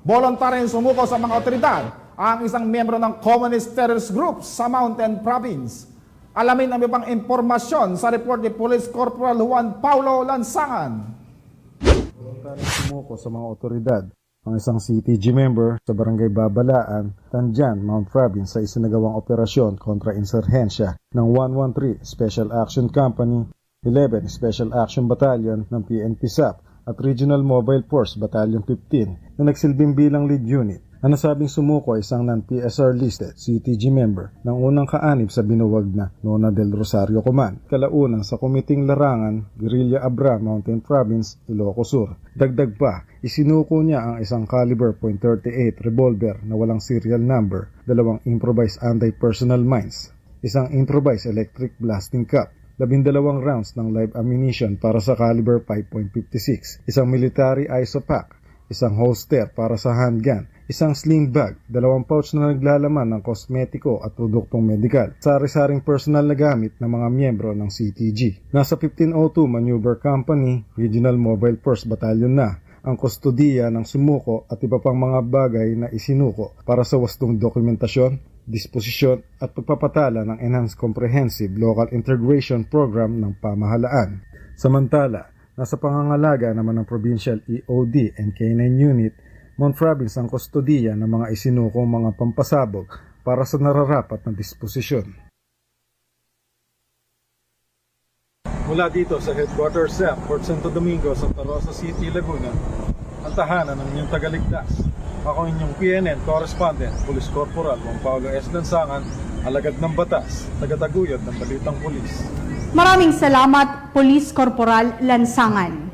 Voluntaryong sumuko sa mga otoridad ang isang miyembro ng Communist Terrorist Group sa Mountain Province. Alamin ang ibang impormasyon sa report ni Police Corporal Juan Paulo Lansangan. Voluntaryong sumuko sa mga otoridad ang isang CTG member sa Barangay Babalaan, Tanjan, Mount Province sa isinagawang operasyon kontra insurhensya ng 113 Special Action Company, 11 Special Action Battalion ng PNP SAP at Regional Mobile Force Battalion 15 na nagsilbing bilang lead unit. Ang nasabing sumuko ay isang non-PSR listed CTG member ng unang kaanib sa binuwag na Nona del Rosario Command, kalaunang sa Kumiting Larangan, Guerrilla Abra, Mountain Province, Ilocos Sur. Dagdag pa, isinuko niya ang isang caliber .38 revolver na walang serial number, 2 improvised anti-personnel mines, isang improvised electric blasting cup, 12 rounds ng live ammunition para sa caliber 5.56, isang military isopack, isang holster para sa handgun, isang sling bag, 2 pouch na naglalaman ng kosmetiko at produktong medikal, sari-saring personal na gamit ng mga miyembro ng CTG. Nasa 1502 Maneuver Company, Regional Mobile Force Battalion na ang kustodiya ng sumuko at iba pang mga bagay na isinuko para sa wastong dokumentasyon, disposisyon at pagpapatala ng Enhanced Comprehensive Local Integration Program ng pamahalaan. Samantala, nasa pangangalaga naman ng Provincial EOD and K9 Unit, Mount Province ang kustodiya ng mga isinukong mga pampasabog para sa nararapat na disposisyon. Mula dito sa Headquarters SAP, Port Santo Domingo, Santa Rosa City, Laguna, ang tahanan ng inyong tagaligtas. Ako inyong PNN Correspondent, Police Corporal Juan Paulo S. Lansangan, alagad ng batas, tagataguyod ng Balitang Pulis. Maraming salamat, Police Corporal Lansangan.